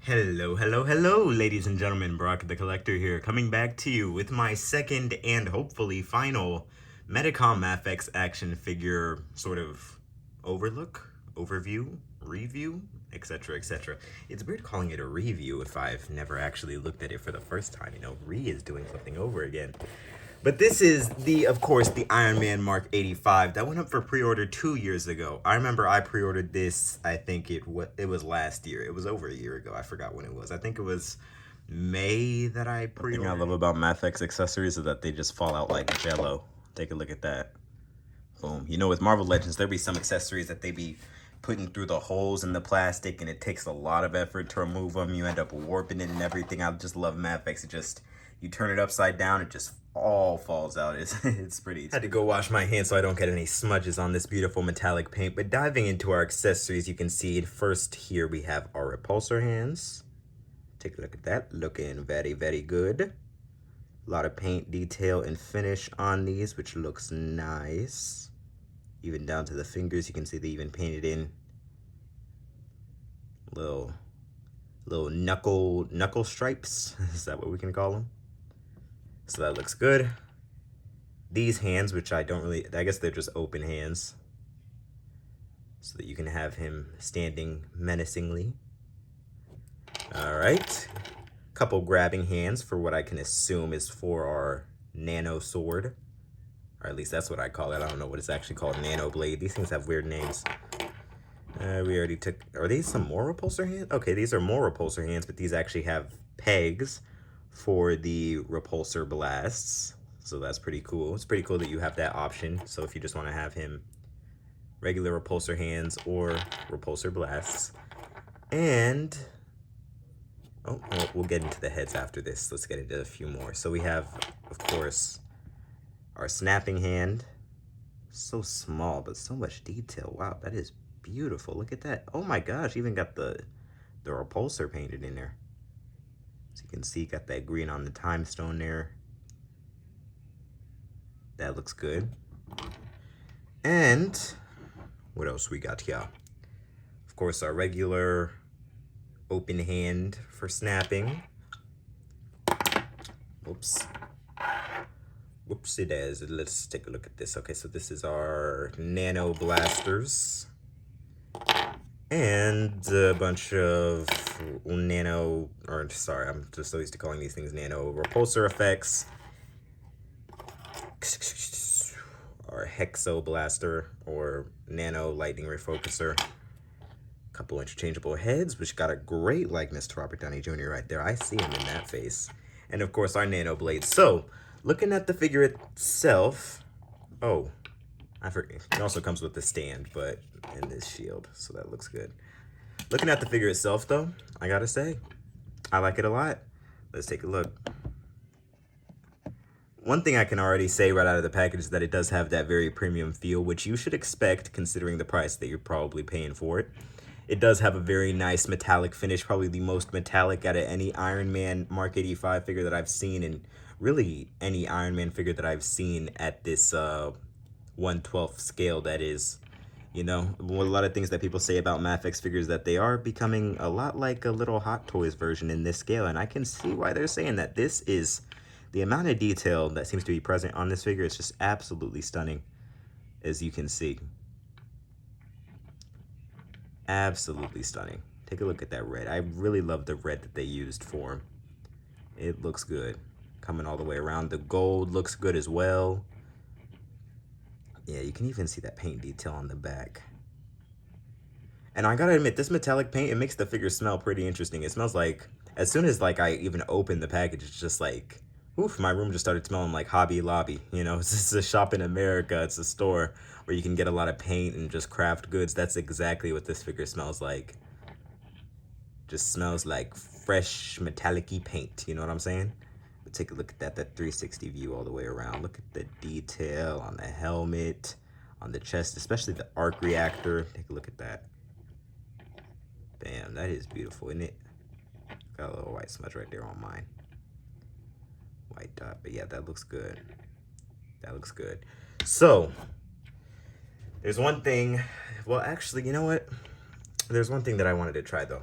Hello, hello, hello, ladies and gentlemen. Brock the Collector here, coming back to you with my second and hopefully final Medicom MAFEX action figure sort of overview, review, etc., etc. It's weird calling it a review if I've never actually looked at it for the first time. You know, is doing something over again. But this is of course, the Iron Man Mark 85 that went up for pre-order 2 years ago. I remember I pre-ordered this. I think it was last year. It was over a year ago. I forgot when it was. I think it was May that I pre-ordered. The thing I love about MAFEX accessories is that they just fall out like jello. Take a look at that. Boom. You know, with Marvel Legends, there be some accessories that they be putting through the holes in the plastic, and it takes a lot of effort to remove them. You end up warping it and everything. I just love MAFEX. It just, you turn it upside down, it just all falls out. It's pretty. Had to go wash my hands so I don't get any smudges on this beautiful metallic paint. But diving into our accessories, you can see first here we have our repulsor hands. Take a look at that, looking very, very good. A lot of paint detail and finish on these, which looks nice. Even down to the fingers, you can see they even painted in little knuckle stripes. Is that what we can call them? So that looks good. These hands, which I guess they're just open hands, so that you can have him standing menacingly. All right. Couple grabbing hands for what I can assume is for our Nano sword. Or at least that's what I call it. I don't know what it's actually called. Nano blade. These things have weird names. We already took... Are these some more repulsor hands? Okay, these are more repulsor hands, but these actually have pegs for the repulsor blasts. So that's pretty cool. It's pretty cool that you have that option. So if you just want to have him regular repulsor hands or repulsor blasts. And... Oh, we'll get into the heads after this. Let's get into a few more. So we have, of course, our snapping hand. So small, but so much detail. Wow, that is beautiful. Look at that. Oh my gosh, even got the repulsor painted in there. So you can see, got that green on the time stone there. That looks good. And what else we got here? Of course, our regular open hand for snapping. Oops. Whoopsie daisy. Let's take a look at this. Okay, so this is our Nano blasters. And a bunch of Nano, or sorry, I'm just so used to calling these things Nano repulsor effects. Our Hexo blaster, or Nano lightning refocuser. Couple interchangeable heads, which got a great likeness to Robert Downey Jr. right there. I see him in that face. And of course, our Nano blades. So, looking at the figure itself, oh, I forget. It also comes with the stand, but in this shield, so that looks good. Looking at the figure itself, though, I gotta say, I like it a lot. Let's take a look. One thing I can already say right out of the package is that it does have that very premium feel, which you should expect considering the price that you're probably paying for it. It does have a very nice metallic finish, probably the most metallic out of any Iron Man Mark 85 figure that I've seen, and really any Iron Man figure that I've seen at this 1/12 scale, that is. You know, a lot of things that people say about MAFEX figures, that they are becoming a lot like a little Hot Toys version in this scale, and I can see why they're saying that. This is, the amount of detail that seems to be present on this figure is just absolutely stunning, as you can see. Absolutely stunning. Take a look at that red. I really love the red that they used for him. It looks good. Coming all the way around. The gold looks good as well. Yeah, you can even see that paint detail on the back. And I gotta admit, this metallic paint, it makes the figure smell pretty interesting. It smells like, as soon as like I even open the package, it's just like, oof, my room just started smelling like Hobby Lobby. You know, it's a shop in America. It's a store where you can get a lot of paint and just craft goods. That's exactly what this figure smells like. Just smells like fresh metallic-y paint. You know what I'm saying? But take a look at that 360 view all the way around. Look at the detail on the helmet, on the chest, especially the arc reactor. Take a look at that. Bam, that is beautiful, isn't it? Got a little white smudge right there on mine. White dot, but yeah, that looks good. That looks good. So, there's one thing, well, actually, you know what? There's one thing that I wanted to try, though.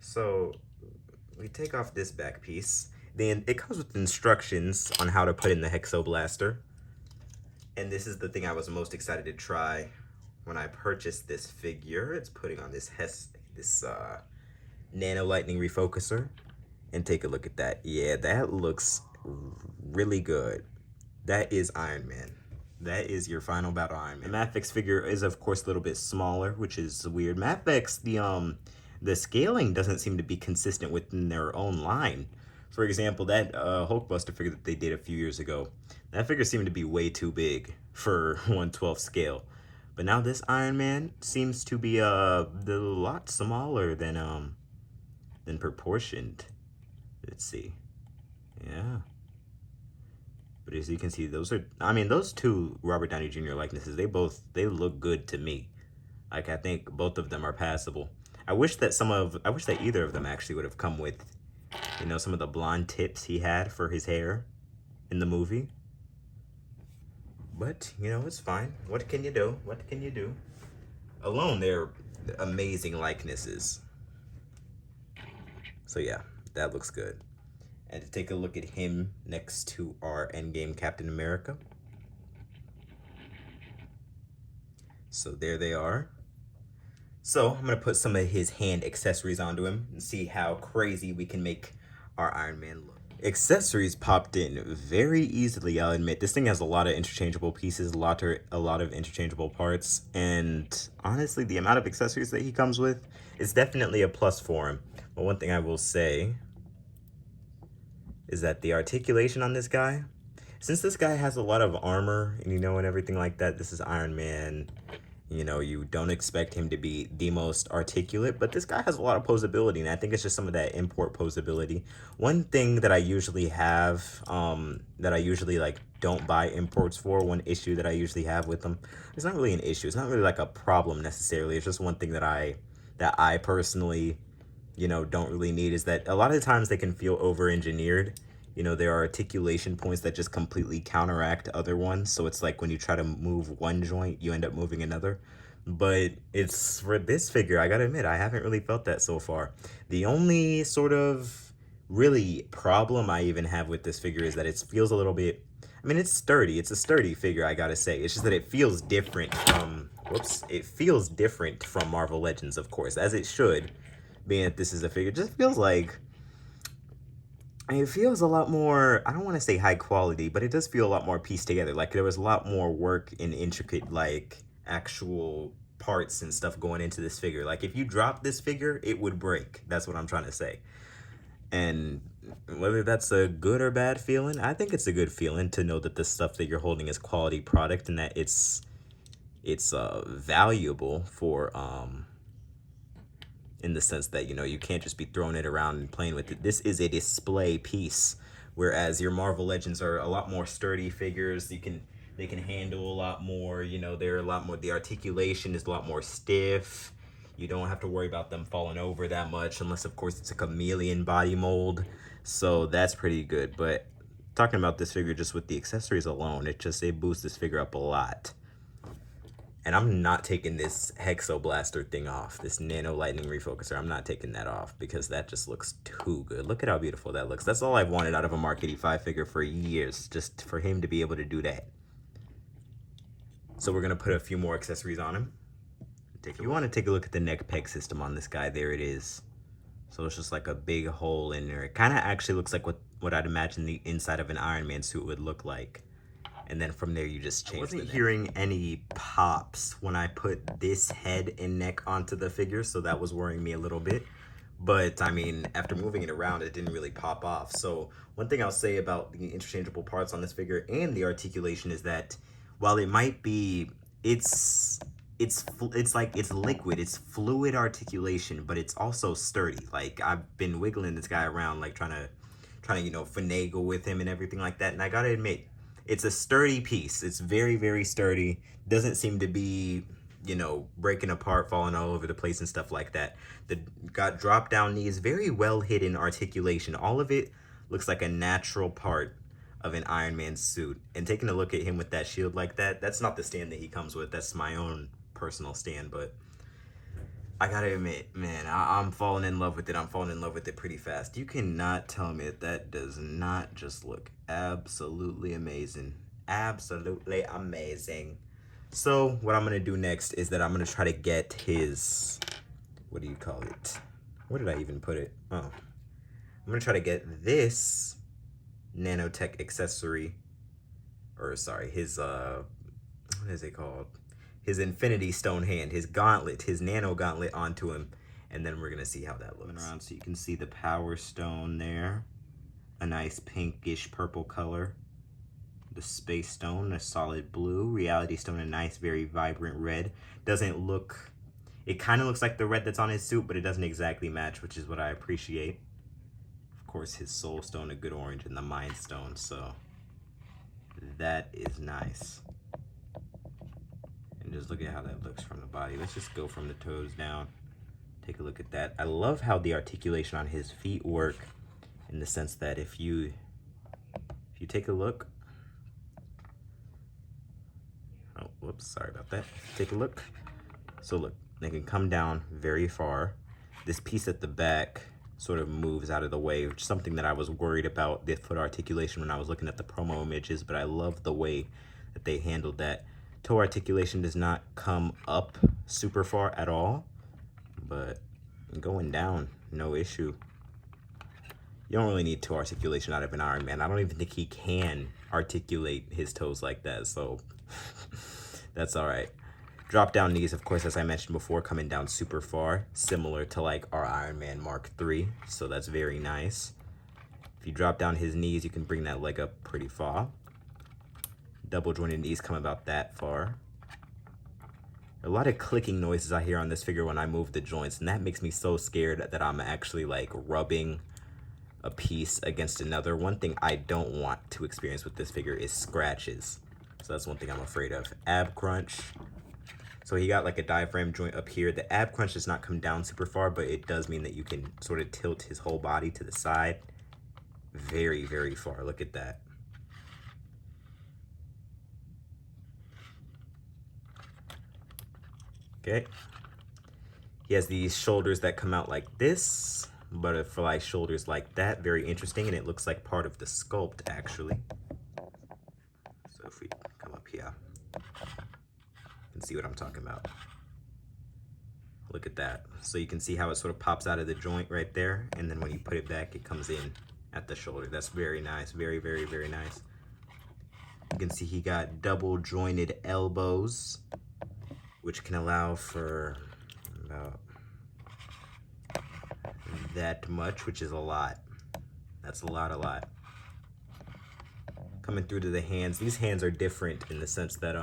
So we take off this back piece. Then it comes with instructions on how to put in the Hexo Blaster. And this is the thing I was most excited to try when I purchased this figure. It's putting on this Nano Lightning Refocuser. And take a look at that. Yeah, that looks really good. That is Iron Man. That is your final battle Iron Man. The MAFEX figure is of course a little bit smaller, which is weird. MAFEX, the scaling doesn't seem to be consistent within their own line. For example, that Hulkbuster figure that they did a few years ago, that figure seemed to be way too big for 1/12 scale. But now this Iron Man seems to be a lot smaller than proportioned. Let's see. Yeah. But as you can see, those are, I mean, those two Robert Downey Jr. likenesses, they look good to me. Like, I think both of them are passable. I wish that either of them actually would have come with, you know, some of the blonde tips he had for his hair in the movie. But, you know, it's fine. What can you do? What can you do? Alone, they're amazing likenesses. So yeah, that looks good. And to take a look at him next to our Endgame Captain America. So there they are. So I'm going to put some of his hand accessories onto him and see how crazy we can make our Iron Man look. Accessories popped in very easily, I'll admit. This thing has a lot of interchangeable pieces, a lot of interchangeable parts, and honestly, the amount of accessories that he comes with is definitely a plus for him. But one thing I will say is that the articulation on this guy, since this guy has a lot of armor and, you know, and everything like that, this is Iron Man. You know, you don't expect him to be the most articulate, but this guy has a lot of posability, and I think it's just some of that import posability. One thing that I usually have, that I usually, like, don't buy imports for, one issue that I usually have with them, it's not really an issue, it's not really, like, a problem necessarily, it's just one thing that I personally, you know, don't really need, is that a lot of the times they can feel over-engineered. You know, there are articulation points that just completely counteract other ones. So it's like when you try to move one joint, you end up moving another. But it's, for this figure, I gotta admit, I haven't really felt that so far. The only sort of really problem I even have with this figure is that it feels a little bit, I mean, it's sturdy. It's a sturdy figure, I gotta say. It's just that it feels different from, it feels different from Marvel Legends, of course, as it should, being that this is a figure. It just feels like, it feels a lot more, I don't want to say high quality, but it does feel a lot more pieced together. Like there was a lot more work and intricate, like, actual parts and stuff going into this figure. Like if you drop this figure, it would break. That's what I'm trying to say. And whether that's a good or bad feeling, I think it's a good feeling to know that the stuff that you're holding is quality product and that it's valuable for, in the sense that, you know, you can't just be throwing it around and playing with it. This is a display piece, whereas your Marvel Legends are a lot more sturdy figures. They can handle a lot more, you know, they're a lot more, the articulation is a lot more stiff. You don't have to worry about them falling over that much, unless of course it's a chameleon body mold. So that's pretty good. But talking about this figure just with the accessories alone, it boosts this figure up a lot. And I'm not taking this Hexo Blaster thing off, this Nano Lightning Refocuser. I'm not taking that off because that just looks too good. Look at how beautiful that looks. That's all I've wanted out of a Mark 85 figure for years, just for him to be able to do that. So we're going to put a few more accessories on him. If you want to take a look at the neck peg system on this guy, there it is. So it's just like a big hole in there. It kind of actually looks like what I'd imagine the inside of an Iron Man suit would look like. And then from there, you just change. I wasn't hearing any pops when I put this head and neck onto the figure, so that was worrying me a little bit. But, I mean, after moving it around, it didn't really pop off. So one thing I'll say about the interchangeable parts on this figure and the articulation is that while it might be, it's like it's liquid, it's fluid articulation, but it's also sturdy. Like, I've been wiggling this guy around, like trying to, you know, finagle with him and everything like that. And I gotta admit, it's a sturdy piece. It's very, very sturdy. Doesn't seem to be, you know, breaking apart, falling all over the place and stuff like that. Got drop down knees, very well hidden articulation. All of it looks like a natural part of an Iron Man suit. And taking a look at him with that shield like that, that's not the stand that he comes with. That's my own personal stand, but I gotta admit, man, I'm falling in love with it. I'm falling in love with it pretty fast. You cannot tell me that that does not just look absolutely amazing. Absolutely amazing. So what I'm gonna do next is that I'm gonna try to get his, what do you call it? Where did I even put it? Oh, I'm gonna try to get this nanotech accessory, or sorry, his what is it called? His Infinity Stone hand, his gauntlet, his nano gauntlet onto him, and then we're gonna see how that looks. Around so you can see the Power Stone there, a nice pinkish purple color. The Space Stone, a solid blue. Reality Stone, a nice, very vibrant red. Doesn't look, it kind of looks like the red that's on his suit, but it doesn't exactly match, which is what I appreciate. Of course, his Soul Stone, a good orange, and the Mind Stone, so that is nice. And just look at how that looks from the body. Let's just go from the toes down. Take a look at that. I love how the articulation on his feet work, in the sense that if you take a look, oh, whoops, sorry about that. Take a look. So look, they can come down very far. This piece at the back sort of moves out of the way, which is something that I was worried about the foot articulation when I was looking at the promo images, but I love the way that they handled that. Toe articulation does not come up super far at all, but going down, no issue. You don't really need toe articulation out of an Iron Man. I don't even think he can articulate his toes like that, so that's all right. Drop down knees, of course, as I mentioned before, coming down super far, similar to like our Iron Man Mark III, so that's very nice. If you drop down his knees, you can bring that leg up pretty far. Double jointed knees come about that far. A lot of clicking noises I hear on this figure when I move the joints, and that makes me so scared that I'm actually like rubbing a piece against another. One thing I don't want to experience with this figure is scratches. So that's one thing I'm afraid of. Ab crunch. So he got like a diaphragm joint up here. The ab crunch does not come down super far, but it does mean that you can sort of tilt his whole body to the side very, very far. Look at that. Okay. He has these shoulders that come out like this, butterfly shoulders like that. Very interesting, and it looks like part of the sculpt, actually. So if we come up here, you can see what I'm talking about. Look at that. So you can see how it sort of pops out of the joint right there, and then when you put it back, it comes in at the shoulder. That's very nice. Very, very, very nice. You can see he got double jointed elbows, which can allow for about that much, which is a lot. That's a lot. Coming through to the hands. These hands are different in the sense that,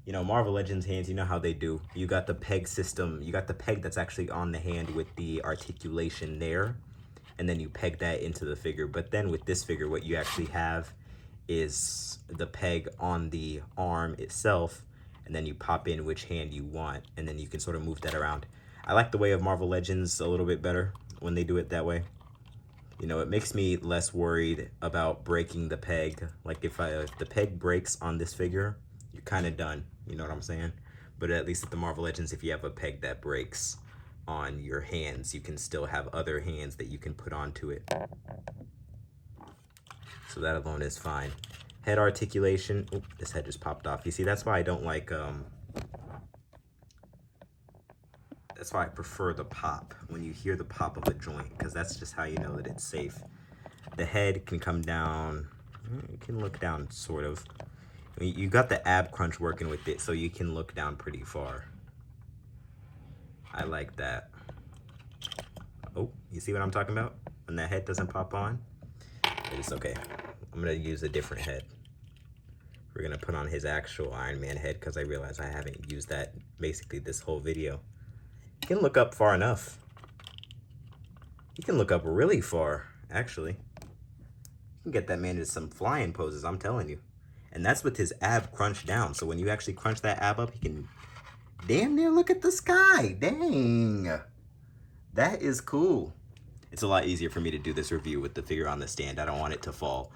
you know, Marvel Legends hands, you know how they do. You got the peg system. You got the peg that's actually on the hand with the articulation there, and then you peg that into the figure. But then with this figure, what you actually have is the peg on the arm itself, and then you pop in which hand you want, and then you can sort of move that around. I like the way of Marvel Legends a little bit better when they do it that way. You know, it makes me less worried about breaking the peg. Like if the peg breaks on this figure, you're kind of done. You know what I'm saying? But at least at the Marvel Legends, if you have a peg that breaks on your hands, you can still have other hands that you can put onto it. So that alone is fine. Head articulation. Oop, this head just popped off. You see, that's why I don't like, that's why I prefer the pop, when you hear the pop of a joint, because that's just how you know that it's safe. The head can come down, it can look down, sort of. I mean, you got the ab crunch working with it, so you can look down pretty far. I like that. Oh, you see what I'm talking about? When that head doesn't pop on, it's okay. I'm gonna use a different head. We're gonna put on his actual Iron Man head, because I realize I haven't used that basically this whole video. You can look up far enough. You can look up really far, actually. You can get that man into some flying poses, I'm telling you. And that's with his ab crunch down. So when you actually crunch that ab up, he can damn near look at the sky. Dang. That is cool. It's a lot easier for me to do this review with the figure on the stand. I don't want it to fall.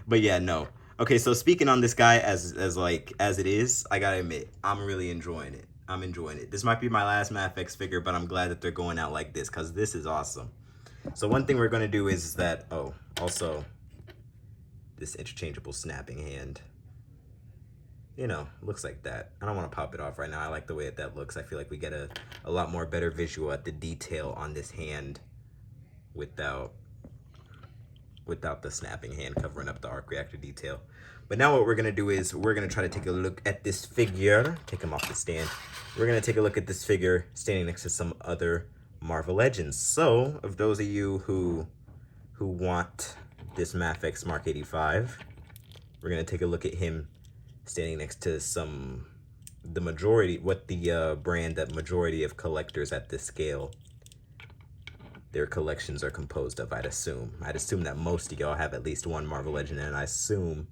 But yeah, no. Okay, so speaking on this guy as it is, I gotta admit, I'm really enjoying it. I'm enjoying it. This might be my last MAFEX figure, but I'm glad that they're going out like this because this is awesome. So one thing we're going to do is that, oh, also this interchangeable snapping hand. You know, looks like that. I don't want to pop it off right now. I like the way that looks. I feel like we get a lot more better visual at the detail on this hand without the snapping hand covering up the arc reactor detail. But now what we're going to do is we're going to try to take a look at this figure. Take him off the stand. We're going to take a look at this figure standing next to some other Marvel Legends. So, of those of you who want this MAFEX Mark 85, we're going to take a look at him standing next to the brand that majority of collectors at this scale, their collections are composed of, I'd assume. I'd assume that most of y'all have at least one Marvel Legend, and I assume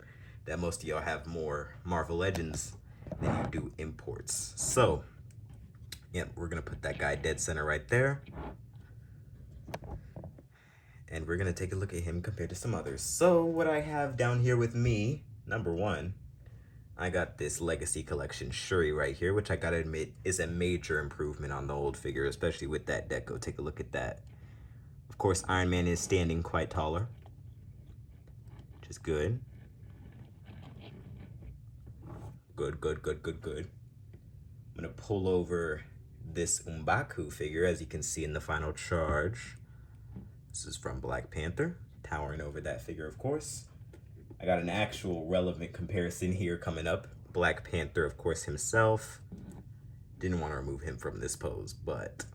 that most of y'all have more Marvel Legends than you do imports. So, yeah, we're gonna put that guy dead center right there. And we're gonna take a look at him compared to some others. So what I have down here with me, number one, I got this Legacy Collection Shuri right here, which I gotta admit is a major improvement on the old figure, especially with that deco. Take a look at that. Of course, Iron Man is standing quite taller, which is good. Good. I'm gonna pull over this M'Baku figure, as you can see in the final charge. This is from Black Panther, towering over that figure, of course. I got an actual relevant comparison here coming up. Black Panther, of course, himself. Didn't want to remove him from this pose, but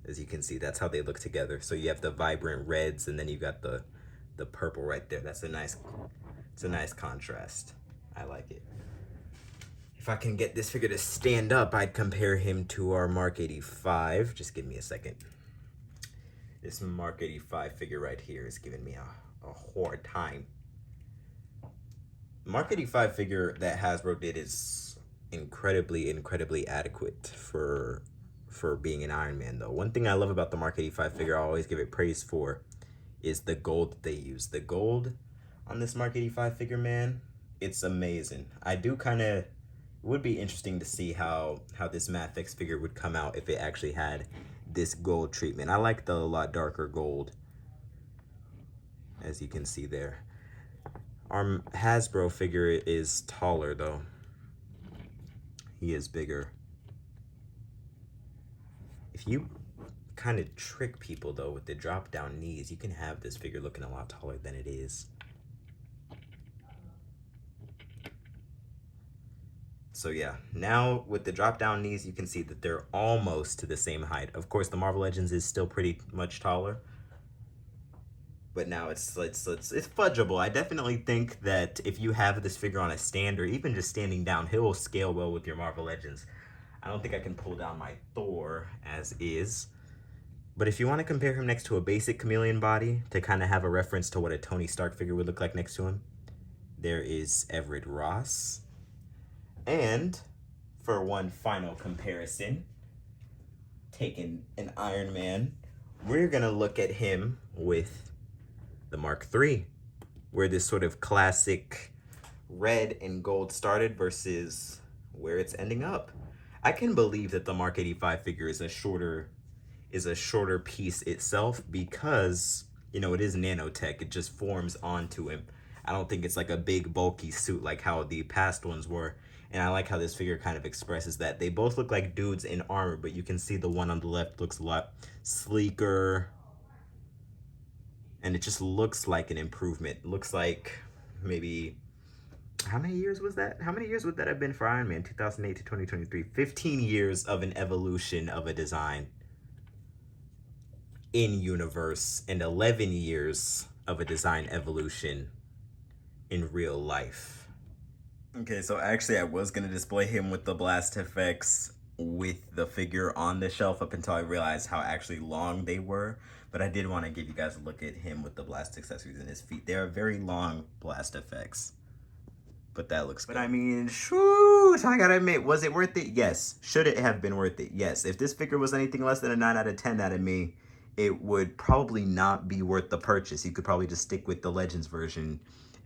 as you can see, that's how they look together. So you have the vibrant reds, and then you got the purple right there. It's a nice contrast. I like it. If I can get this figure to stand up, I'd compare him to our Mark 85. Just give me a second. This Mark 85 figure right here is giving me a hard time. Mark 85 figure that Hasbro did is incredibly adequate for being an Iron Man, though. One thing I love about the Mark 85 figure, I always give it praise for, is the gold that they use. The gold on this Mark 85 figure, man, it's amazing. It would be interesting to see how this MAFEX figure would come out if it actually had this gold treatment. I like the lot darker gold, as you can see there. Our Hasbro figure is taller, though. He is bigger. If you kind of trick people, though, with the drop down knees, you can have this figure looking a lot taller than it is. So yeah, now with the drop down knees, you can see that they're almost to the same height. Of course, the Marvel Legends is still pretty much taller, but now it's fudgeable. I definitely think that if you have this figure on a stand or even just standing down, he'll scale well with your Marvel Legends. I don't think I can pull down my Thor as is, but if you want to compare him next to a basic chameleon body to kind of have a reference to what a Tony Stark figure would look like next to him, there is Everett Ross. And for one final comparison, taking an Iron Man, we're gonna look at him with the Mark III, where this sort of classic red and gold started versus where it's ending up. I can believe that the Mark 85 figure is a shorter piece itself because, you know, it is nanotech. It just forms onto him. I don't think it's like a big bulky suit like how the past ones were. And I like how this figure kind of expresses that. They both look like dudes in armor, but you can see the one on the left looks a lot sleeker. And it just looks like an improvement. It looks like maybe, how many years was that? How many years would that have been for Iron Man? 2008 to 2023. 15 years of an evolution of a design in universe and 11 years of a design evolution in real life. Okay, so actually I was going to display him with the blast effects with the figure on the shelf up until I realized how actually long they were. But I did want to give you guys a look at him with the blast accessories in his feet. They are very long blast effects. But that looks good. But I mean, shoot, I gotta admit, was it worth it? Yes. Should it have been worth it? Yes. If this figure was anything less than a 9 out of 10 out of me, it would probably not be worth the purchase. You could probably just stick with the Legends version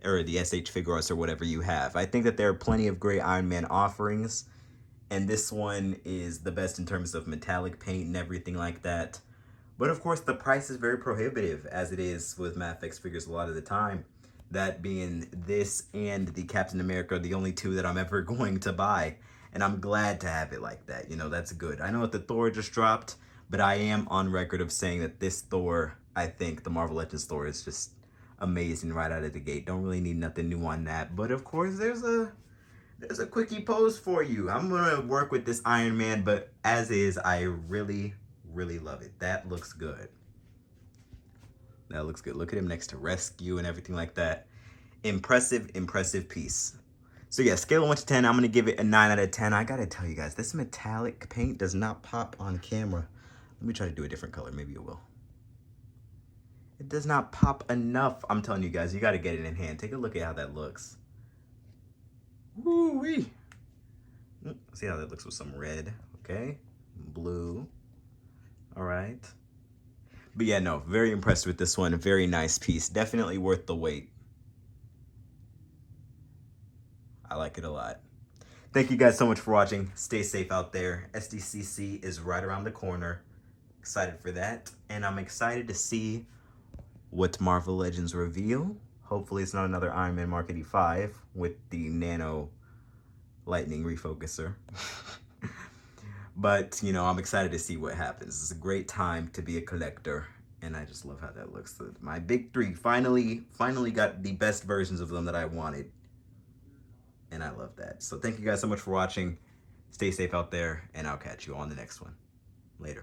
or the SH Figuarts or whatever you have. I think that there are plenty of great Iron Man offerings, And this one is the best in terms of metallic paint and everything like that. But of course, the price is very prohibitive, as it is with MAFEX figures a lot of the time. That being this and the Captain America are the only two that I'm ever going to buy. And I'm glad to have it like that. You know, that's good. I know that the Thor just dropped, but I am on record of saying that this Thor, I think the Marvel Legends Thor, is just amazing right out of the gate. Don't really need nothing new on that. But of course, there's a quickie pose for you. I'm gonna work with this Iron Man, but as is, I really love it. That looks good. That looks good. Look at him next to Rescue and everything like that. Impressive piece. So yeah, scale of 1 to 10, I'm gonna give it a 9 out of 10. I gotta tell you guys, this metallic paint does not pop on camera. Let me try to do a different color, maybe it will. It does not pop enough. I'm telling you guys, you gotta get it in hand. Take a look at how that looks. Woo-wee. See how that looks with some red, okay? Blue. All right. But yeah, no, very impressed with this one. A very nice piece. Definitely worth the wait. I like it a lot. Thank you guys so much for watching. Stay safe out there. SDCC is right around the corner. Excited for that. And I'm excited to see what Marvel Legends reveal. Hopefully it's not another Iron Man Mark 85 with the Nano lightning refocuser. But, you know, I'm excited to see what happens. It's a great time to be a collector, and I just love how that looks. My big three finally got the best versions of them that I wanted, and I love that. So thank you guys so much for watching. Stay safe out there, and I'll catch you on the next one. Later.